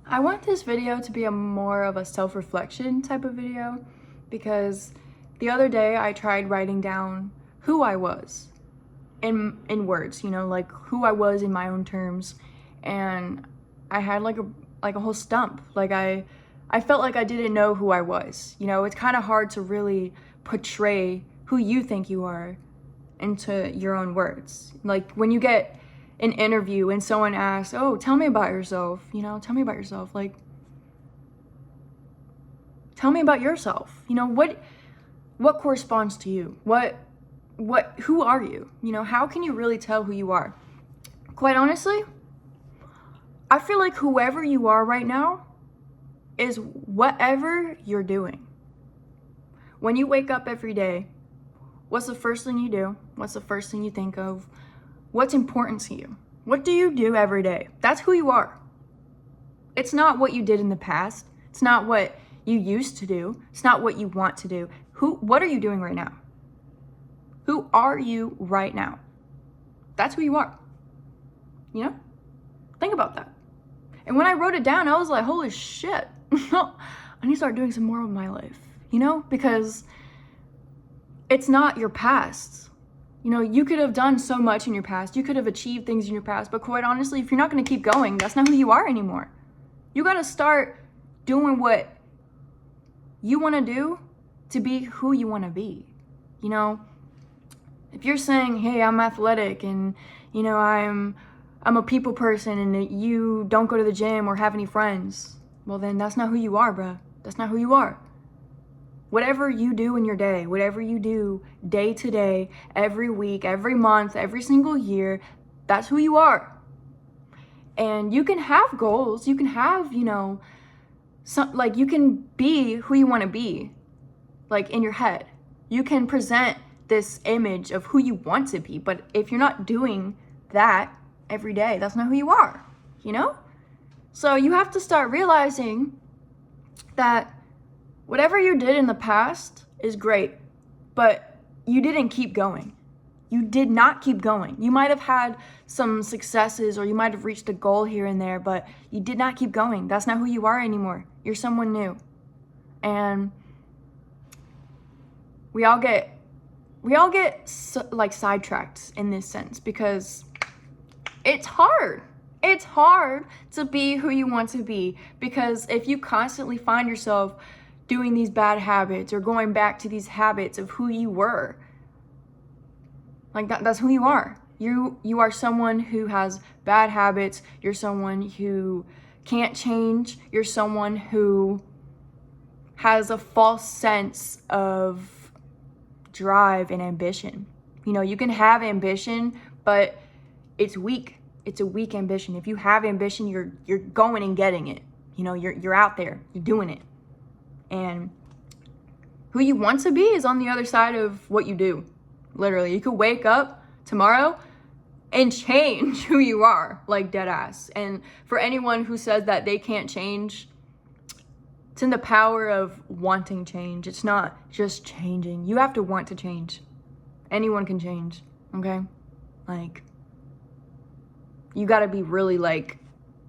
I want this video to be a more of a self-reflection type of video because the other day I tried writing down who I was in words, like who I was in my own terms, and I had like a whole stump. Like I felt like I didn't know who I was. It's kind of hard to really portray who you think you are into your own words. Like when you get an interview and someone asks, "Oh, tell me about yourself," tell me about yourself. Like, tell me about yourself. What corresponds to you? Who are you? How can you really tell who you are? Quite honestly, I feel like whoever you are right now is whatever you're doing. When you wake up every day, what's the first thing you do? What's the first thing you think of? What's important to you? What do you do every day? That's who you are. It's not what you did in the past. It's not what you used to do. It's not what you want to do. What are you doing right now? Who are you right now? That's who you are. Think about that. And when I wrote it down, I was like, holy shit. I need to start doing some more of my life, because it's not your past. You could have done so much in your past. You could have achieved things in your past, but quite honestly, if you're not going to keep going, that's not who you are anymore. You got to start doing what you want to do to be who you want to be. If you're saying, hey, I'm athletic and, I'm a people person and you don't go to the gym or have any friends, well, then that's not who you are, bruh. That's not who you are. Whatever you do in your day, whatever you do day to day, every week, every month, every single year, that's who you are. And you can have goals. You can have, you can be who you want to be, like in your head. You can present this image of who you want to be, but if you're not doing that every day, that's not who you are, So you have to start realizing that whatever you did in the past is great, but you didn't keep going. You did not keep going. You might have had some successes or you might have reached a goal here and there, but you did not keep going. That's not who you are anymore. You're someone new. And we all get like sidetracked in this sense because it's hard. It's hard to be who you want to be, because if you constantly find yourself doing these bad habits or going back to these habits of who you were, like that's who you are. You are someone who has bad habits. You're someone who can't change. You're someone who has a false sense of drive and ambition. You can have ambition, but it's weak. It's a weak ambition. If you have ambition, you're going and getting it. You're out there. You're doing it. And who you want to be is on the other side of what you do. Literally, you could wake up tomorrow and change who you are, like dead ass. And for anyone who says that they can't change, it's in the power of wanting change. It's not just changing. You have to want to change. Anyone can change, okay? Like, you gotta be really, like,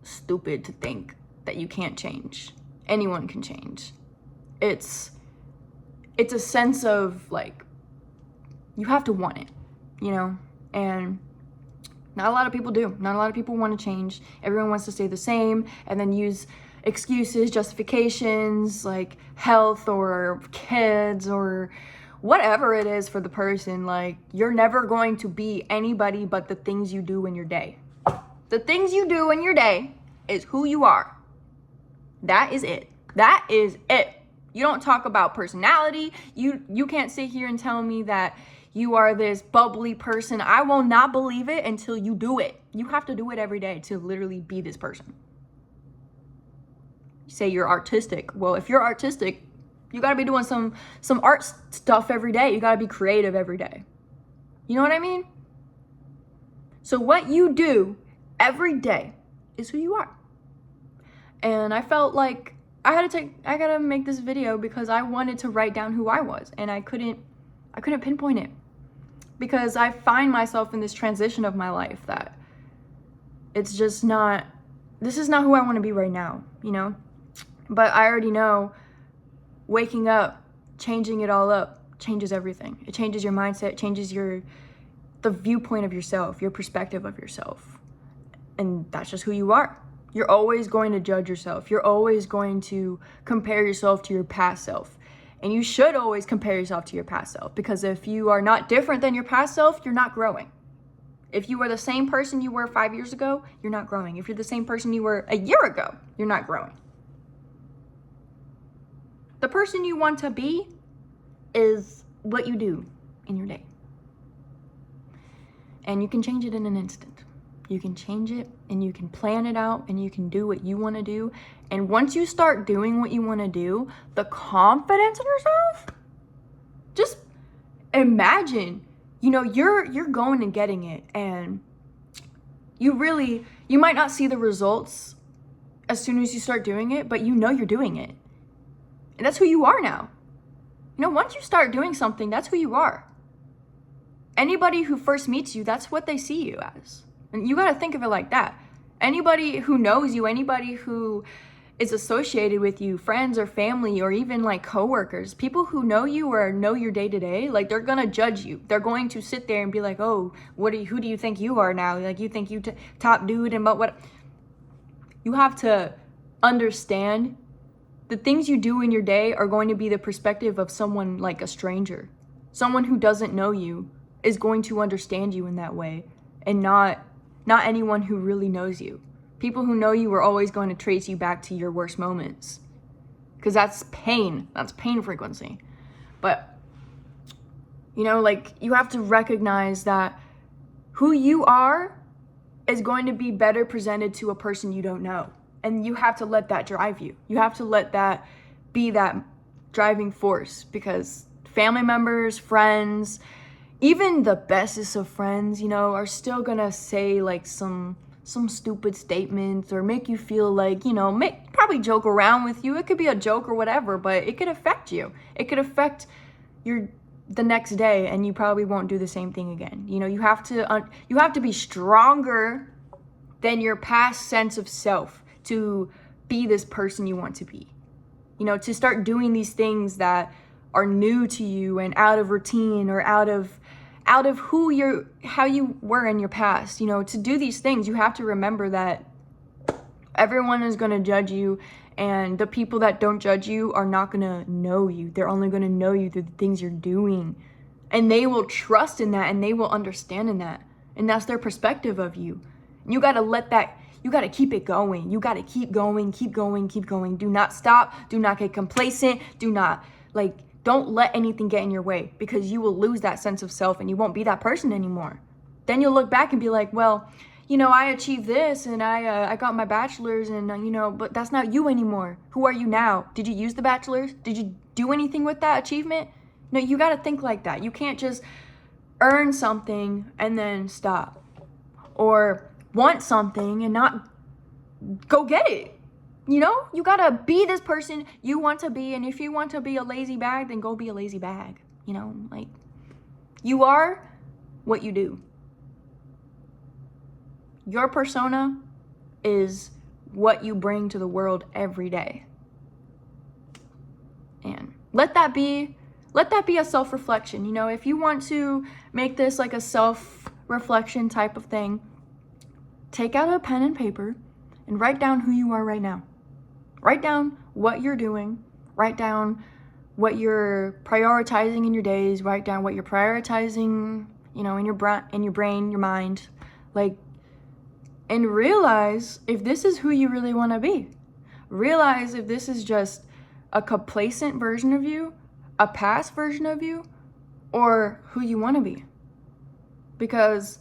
stupid to think that you can't change. Anyone can change. It's a sense of, like, you have to want it, and not a lot of people do. Not a lot of people want to change. Everyone wants to stay the same and then use excuses, justifications, like health or kids or whatever it is for the person. Like, you're never going to be anybody but the things you do in your day. The things you do in your day is who you are. That is it. That is it. You don't talk about personality. You can't sit here and tell me that you are this bubbly person. I will not believe it until you do it. You have to do it every day to literally be this person. You say you're artistic. Well, if you're artistic, you got to be doing some art stuff every day. You got to be creative every day. You know what I mean? So what you do every day is who you are. And I felt like I gotta make this video because I wanted to write down who I was, and I couldn't pinpoint it because I find myself in this transition of my life that it's just not this is not who I want to be right now, you know? But I already know waking up, changing it all up, changes everything. It changes your mindset, changes the viewpoint of yourself, your perspective of yourself. And that's just who you are. You're always going to judge yourself. You're always going to compare yourself to your past self. And you should always compare yourself to your past self, because if you are not different than your past self, you're not growing. If you were the same person you were 5 years ago, you're not growing. If you're the same person you were a year ago, you're not growing. The person you want to be is what you do in your day. And you can change it in an instant. You can change it and you can plan it out and you can do what you want to do. And once you start doing what you want to do, the confidence in yourself, just imagine, you know, you're going and getting it, and you might not see the results as soon as you start doing it, but you know you're doing it. And that's who you are now. You know, once you start doing something, that's who you are. Anybody who first meets you, that's what they see you as. And you got to think of it like that. Anybody who knows you, anybody who is associated with you, friends or family, or even like coworkers, people who know you or know your day to day, like they're going to judge you. They're going to sit there and be like, oh, who do you think you are now? Like, you think you top dude, and but what? You have to understand the things you do in your day are going to be the perspective of someone like a stranger. Someone who doesn't know you is going to understand you in that way, and not anyone who really knows you. People who know you are always going to trace you back to your worst moments, because that's pain. That's pain frequency. But, you know, like, you have to recognize that who you are is going to be better presented to a person you don't know. And you have to let that drive you. You have to let that be that driving force, because family members, friends, even the bestest of friends, you know, are still gonna say like some stupid statements or make you feel like, you know, probably joke around with you. It could be a joke or whatever, but it could affect you. It could affect the next day, and you probably won't do the same thing again. You know, you have to be stronger than your past sense of self to be this person you want to be. You know, to start doing these things that are new to you and out of routine or out of how you were in your past. You know, to do these things, you have to remember that everyone is going to judge you, and the people that don't judge you are not going to know you. They're only going to know you through the things you're doing, and they will trust in that, and they will understand in that, and that's their perspective of you. You got to keep it going. You got to keep going. Do not stop. Do not get complacent. Don't let anything get in your way, because you will lose that sense of self and you won't be that person anymore. Then you'll look back and be like, well, you know, I achieved this and I got my bachelor's, and, you know, but that's not you anymore. Who are you now? Did you use the bachelor's? Did you do anything with that achievement? No, you got to think like that. You can't just earn something and then stop, or want something and not go get it. You know, you gotta be this person you want to be, and if you want to be a lazy bag, then go be a lazy bag. You know, like, you are what you do. Your persona is what you bring to the world every day. And let that be a self-reflection. You know, if you want to make this like a self-reflection type of thing, take out a pen and paper and write down who you are right now. Write down what you're doing. Write down what you're prioritizing in your days. Write down what you're prioritizing, you know, in your brain, your mind. Like, and realize if this is who you really want to be. Realize if this is just a complacent version of you, a past version of you, or who you want to be. Because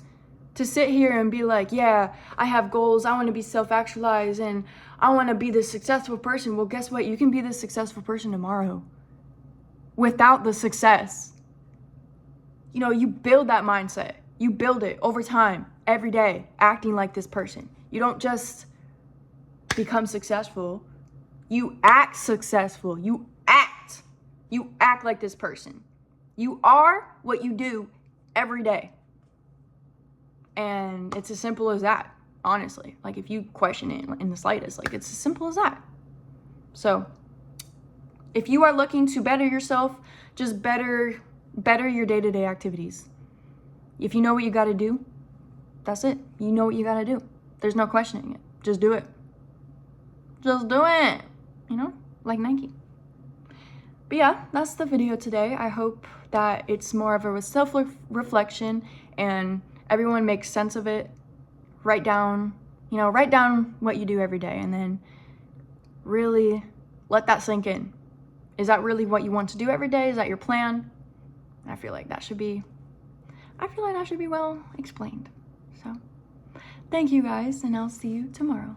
to sit here and be like, yeah, I have goals, I want to be self-actualized, and I want to be this successful person. Well, guess what? You can be this successful person tomorrow without the success. You know, you build that mindset. You build it over time, every day, acting like this person. You don't just become successful. You act successful. You act like this person. You are what you do every day. And it's as simple as that, honestly. Like, if you question it in the slightest, like, it's as simple as that. So if you are looking to better yourself, just better your day-to-day activities. If you know what you got to do, that's it. You know what you got to do. There's no questioning it. Just do it. Just do it. You know, like Nike. But yeah, that's the video today. I hope that it's more of a self-reflection and everyone makes sense of it. Write down what you do every day and then really let that sink in. Is that really what you want to do every day? Is that your plan? I feel like that should be well explained. So, thank you guys, and I'll see you tomorrow.